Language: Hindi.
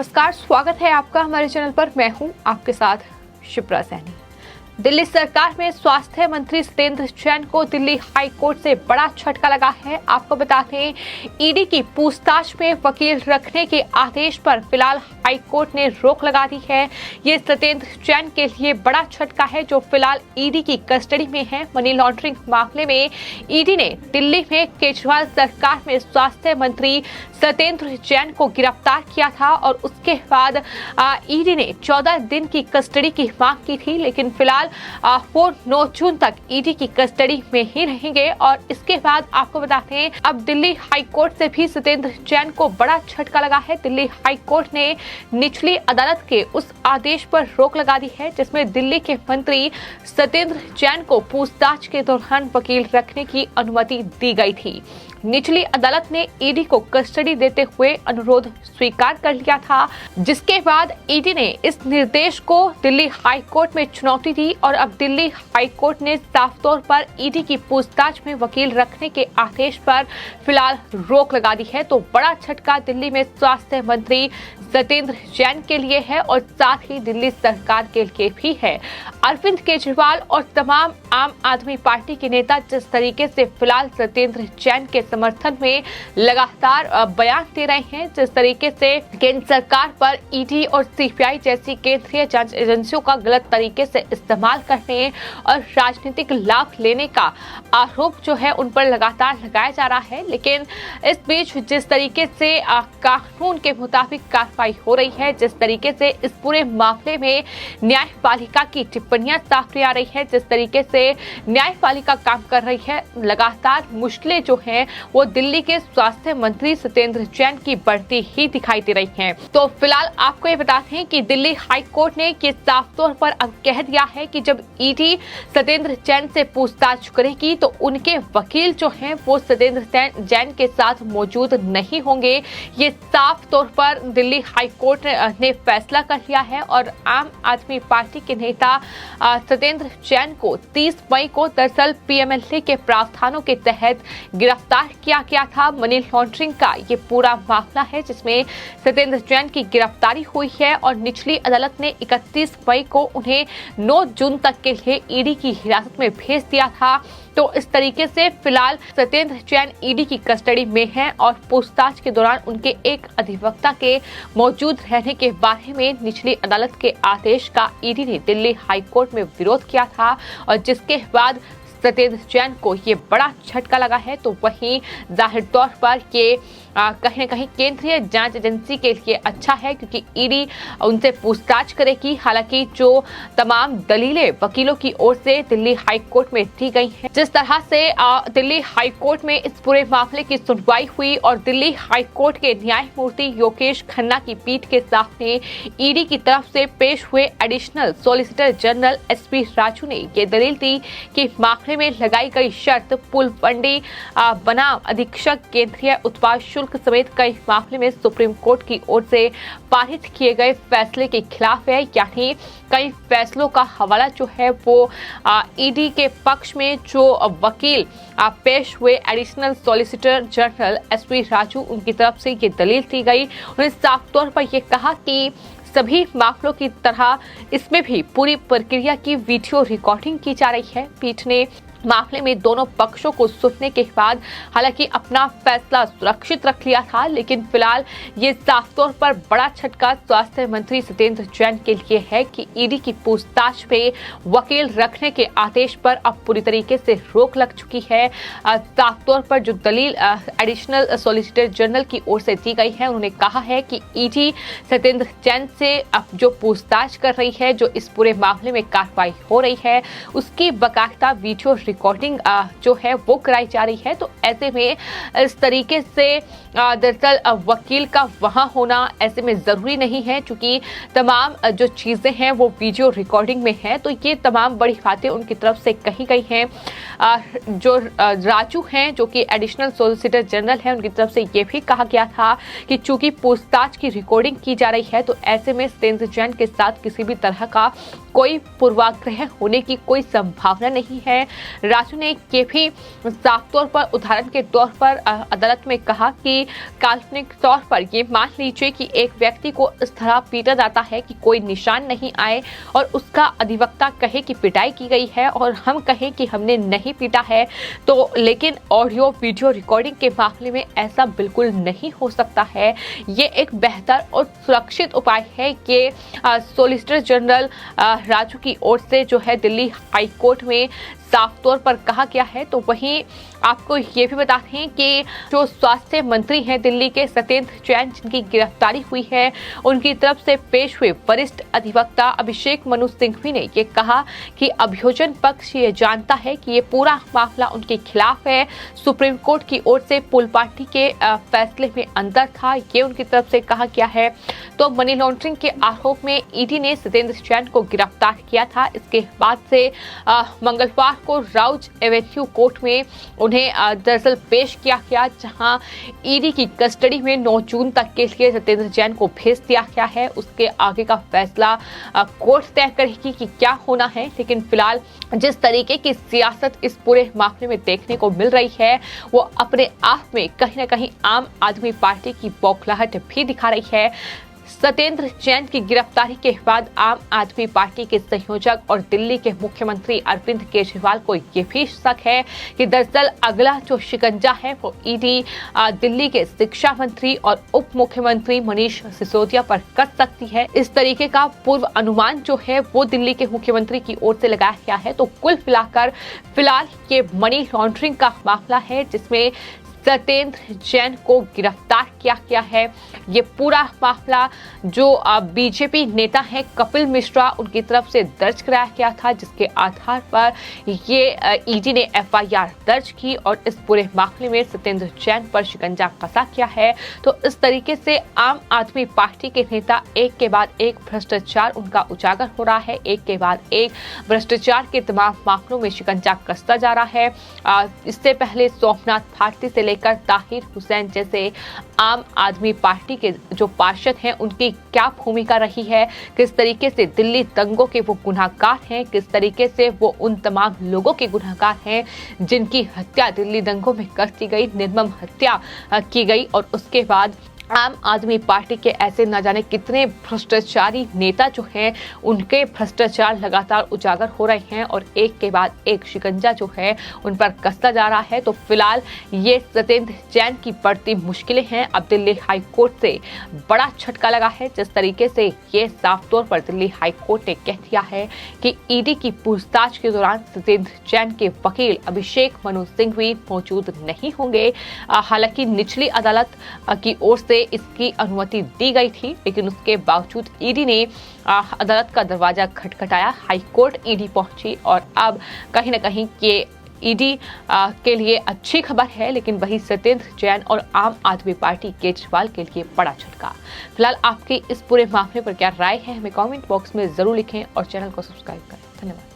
नमस्कार, स्वागत है आपका हमारे चैनल पर। मैं हूं आपके साथ शिप्रा सैनी। दिल्ली सरकार में स्वास्थ्य मंत्री सत्येंद्र जैन को दिल्ली हाई कोर्ट से बड़ा झटका लगा है। आपको बता दें, ईडी की पूछताछ में वकील रखने के आदेश पर फिलहाल हाई कोर्ट ने रोक लगा दी है। ये सत्येंद्र जैन के लिए बड़ा झटका है, जो फिलहाल ईडी की कस्टडी में है। मनी लॉन्ड्रिंग मामले में ईडी ने दिल्ली में केजरीवाल सरकार में स्वास्थ्य मंत्री सत्येंद्र जैन को गिरफ्तार किया था और उसके बाद ईडी ने 14 दिन की कस्टडी की मांग की थी, लेकिन फिलहाल वो 9 जून तक ईडी की कस्टडी में ही रहेंगे। और इसके बाद आपको बताते हैं, अब दिल्ली हाई कोर्ट से भी सत्येंद्र जैन को बड़ा झटका लगा है। दिल्ली हाई कोर्ट ने निचली अदालत के उस आदेश पर रोक लगा दी है, जिसमें दिल्ली के मंत्री सत्येंद्र जैन को पूछताछ के दौरान वकील रखने की अनुमति दी गई थी। निचली अदालत ने ईडी को कस्टडी देते हुए अनुरोध स्वीकार कर लिया था, जिसके बाद ईडी ने इस निर्देश को दिल्ली हाई कोर्ट में चुनौती दी और अब दिल्ली हाई कोर्ट ने साफ तौर पर ईडी की पूछताछ में वकील रखने के आदेश पर फिलहाल रोक लगा दी है। तो बड़ा झटका दिल्ली में स्वास्थ्य मंत्री सत्येंद्र जैन के लिए है और साथ ही दिल्ली सरकार के लिए भी है। अरविंद केजरीवाल और तमाम आम आदमी पार्टी के नेता जिस तरीके से फिलहाल सत्येंद्र जैन के समर्थन में लगातार बयान दे रहे हैं, जिस तरीके से केंद्र सरकार पर ईडी और सीबीआई जैसी केंद्रीय जांच एजेंसियों का गलत तरीके से इस्तेमाल करने और राजनीतिक लाभ लेने का आरोप जो है उन पर लगातार लगाया जा रहा है। लेकिन इस बीच जिस तरीके से कानून के मुताबिक कार्रवाई हो रही है, जिस तरीके से इस पूरे मामले में न्यायपालिका की टिप्पणियां सामने आ रही है, जिस तरीके से न्यायपालिका काम कर रही है, लगातार मुश्किलें जो हैं वो दिल्ली के स्वास्थ्य मंत्री सत्येंद्र जैन की बढ़ती ही दिखाई दे रही हैं। तो फिलहाल आपको ये बताते हैं कि दिल्ली हाई कोर्ट ने ये साफ तौर पर अब कह दिया है कि जब ईडी सत्येंद्र जैन से पूछताछ करेगी तो उनके वकील जो हैं वो सत्येंद्र जैन के साथ मौजूद नहीं होंगे। ये साफ तौर पर दिल्ली हाई कोर्ट ने फैसला कर लिया है और आम आदमी पार्टी के नेता सत्येंद्र जैन को 30 मई को दरअसल पीएमएलए के प्रावधानों के तहत गिरफ्तार किया गया था। मनी लॉन्ड्रिंग का ये पूरा मामला है जिसमें सत्येंद्र जैन की गिरफ्तारी हुई है और निचली अदालत ने 31 मई को उन्हें 9 जून तक के लिए ईडी की हिरासत में भेज दिया था। तो इस तरीके से फिलहाल सत्येंद्र जैन ईडी की कस्टडी में हैं और पूछताछ के दौरान उनके एक अधिवक्ता के मौजूद रहने के बारे में निचली अदालत के आदेश का ईडी ने दिल्ली हाई कोर्ट में विरोध किया था और जिसके बाद सत्येंद्र जैन को ये बड़ा झटका लगा है। तो वहीं जाहिर तौर पर ये कहीं न कहीं केंद्रीय जांच एजेंसी के लिए अच्छा है, क्योंकि ईडी उनसे पूछताछ करेगी। हालांकि जो तमाम दलीलें वकीलों की ओर से दिल्ली हाई कोर्ट में दी गई हैं, जिस तरह से दिल्ली हाई कोर्ट में इस पूरे मामले की सुनवाई हुई और दिल्ली हाई कोर्ट के न्यायमूर्ति योगेश खन्ना की पीठ के सामने ईडी की तरफ से पेश हुए additional solicitor general SP Raju ने ये दलील दी कि मामले में लगाई गई शर्त पुलबंडी बनाम अधीक्षक केंद्रीय उत्पाद शुल्क समेत कई मामले में सुप्रीम कोर्ट की ओर से पारित किए गए फैसले के खिलाफ है। यानी कई फैसलों का हवाला जो है वो ईडी के पक्ष में जो वकील पेश हुए additional solicitor general SP Raju, उनकी तरफ से ये दलील दी गई। उन्होंने साफ तौर पर यह कहा कि सभी मामलों की तरह इसमें भी पूरी प्रक्रिया की वीडियो रिकॉर्डिंग की जा रही है। पीठ ने मामले में दोनों पक्षों को सुनने के बाद हालांकि अपना फैसला सुरक्षित रख लिया था, लेकिन फिलहाल ये साफ तौर पर बड़ा झटका स्वास्थ्य मंत्री सत्येंद्र जैन के लिए है कि ईडी की पूछताछ पे वकील रखने के आदेश पर अब पूरी तरीके से रोक लग चुकी है। साफ तौर पर जो दलील एडिशनल सॉलिसिटर जनरल की ओर से दी गई है, उन्होंने कहा है कि ईडी सत्येंद्र जैन से अब जो पूछताछ कर रही है, जो इस पूरे मामले में कार्रवाई हो रही है, उसकी बाकायदा वीडियो रिकॉर्डिंग जो है वो कराई जा रही है। तो ऐसे में इस तरीके से दरअसल वकील का वहां होना ऐसे में जरूरी नहीं है, क्योंकि तमाम जो चीजें हैं वो वीडियो रिकॉर्डिंग में है। तो ये तमाम बड़ी बातें उनकी तरफ से कही गई हैं। जो राजू हैं, जो कि एडिशनल सॉलिसिटर जनरल है, उनकी तरफ से ये भी कहा गया था कि चूंकि पूछताछ की रिकॉर्डिंग की जा रही है, तो ऐसे में सत्येंद्र जैन के साथ किसी भी तरह का कोई पूर्वाग्रह होने की कोई संभावना नहीं है। राजू ने ये भी साफ तौर पर उदाहरण के तौर पर अदालत में कहा कि कि काल्पनिक तौर पर ये मान लीजिए कि एक व्यक्ति को इस तरह पीटा जाता है कि कोई निशान नहीं आए और उसका अधिवक्ता कहे कि पिटाई की गई है और हम कहें कि हमने नहीं पीटा है, तो लेकिन ऑडियो वीडियो रिकॉर्डिंग के मामले में ऐसा बिल्कुल नहीं हो सकता है। ये एक बेहतर और सुरक्षित उपाय है कि सॉलिसिटर जनरल राजू की ओर से जो है दिल्ली हाई कोर्ट में साफ तौर पर कहा गया है। तो वहीं आपको ये भी बता दें कि जो स्वास्थ्य मंत्री हैं दिल्ली के सत्येंद्र जैन, जिनकी गिरफ्तारी हुई है, उनकी तरफ से पेश हुए वरिष्ठ अधिवक्ता अभिषेक मनु सिंघवी ने ये कहा कि अभियोजन पक्ष ये जानता है कि ये पूरा मामला उनके खिलाफ है। सुप्रीम कोर्ट की ओर से पुल पार्टी के फैसले में अंतर था, ये उनकी तरफ से कहा गया है। तो मनी लॉन्ड्रिंग के आरोप में ईडी ने सत्येंद्र जैन को गिरफ्तार किया था। इसके बाद से मंगलवार को राउज एवेन्यू कोर्ट में उन्हें दरअसल पेश किया गया, जहां ईडी की कस्टडी में 9 जून तक के लिए सत्येंद्र जैन को भेज दिया गया है। उसके आगे का फैसला कोर्ट तय करेगी कि क्या होना है। लेकिन फिलहाल जिस तरीके की सियासत इस पूरे मामले में देखने को मिल रही है, वो अपने आप में कहीं न कहीं आम आदमी पार्टी की बौखलाहट भी दिखा रही है। सत्येंद्र जैन की गिरफ्तारी के बाद आम आदमी पार्टी के संयोजक और दिल्ली के मुख्यमंत्री अरविंद केजरीवाल को ये भी शक है कि दरअसल अगला जो शिकंजा है वो ईडी दिल्ली के शिक्षा मंत्री और उप मुख्यमंत्री मनीष सिसोदिया पर कस सकती है। इस तरीके का पूर्व अनुमान जो है वो दिल्ली के मुख्यमंत्री की ओर से लगाया गया है। तो कुल मिलाकर फिलहाल ये मनी लॉन्ड्रिंग का मामला है जिसमें सत्येंद्र जैन को गिरफ्तार किया गया है। ये पूरा मामला जो बीजेपी नेता हैं कपिल मिश्रा, उनकी तरफ से दर्ज कराया गया था, जिसके आधार पर ये ईडी ने एफआईआर दर्ज की और इस पूरे मामले में सत्येंद्र जैन पर शिकंजा कसा किया है। तो इस तरीके से आम आदमी पार्टी के नेता एक के बाद एक भ्रष्टाचार उनका उजागर हो रहा है, एक के बाद एक भ्रष्टाचार के तमाम मामलों में शिकंजा कसता जा रहा है। इससे पहले सोमनाथ भारती से लेकर ताहिर हुसैन जैसे आम आदमी पार्टी के जो पार्षद हैं, उनकी क्या भूमिका रही है, किस तरीके से दिल्ली दंगों के वो गुनहगार हैं, किस तरीके से वो उन तमाम लोगों के गुनहगार हैं जिनकी हत्या दिल्ली दंगों में कर दी गई, निर्मम हत्या की गई। और उसके बाद आम आदमी पार्टी के ऐसे न जाने कितने भ्रष्टाचारी नेता जो हैं, उनके भ्रष्टाचार लगातार उजागर हो रहे हैं और एक के बाद एक शिकंजा जो है उन पर कसता जा रहा है। तो फिलहाल ये सत्येंद्र जैन की बढ़ती मुश्किलें हैं। अब दिल्ली हाई कोर्ट से बड़ा झटका लगा है, जिस तरीके से ये साफ तौर पर दिल्ली हाई कोर्ट ने कह दिया है कि ईडी की पूछताछ के दौरान सत्येंद्र जैन के वकील अभिषेक मनु सिंघवी मौजूद नहीं होंगे। हालांकि निचली अदालत की ओर से इसकी अनुमति दी गई थी, लेकिन उसके बावजूद ईडी ने अदालत का दरवाजा खटखटाया। हाई कोर्ट ईडी पहुंची और अब कहीं न कहीं ये ईडी के लिए अच्छी खबर है, लेकिन वही सत्येंद्र जैन और आम आदमी पार्टी केजरीवाल के लिए बड़ा झटका। फिलहाल आपकी इस पूरे मामले पर क्या राय है, हमें कमेंट बॉक्स में जरूर लिखें और चैनल को सब्सक्राइब करें। धन्यवाद।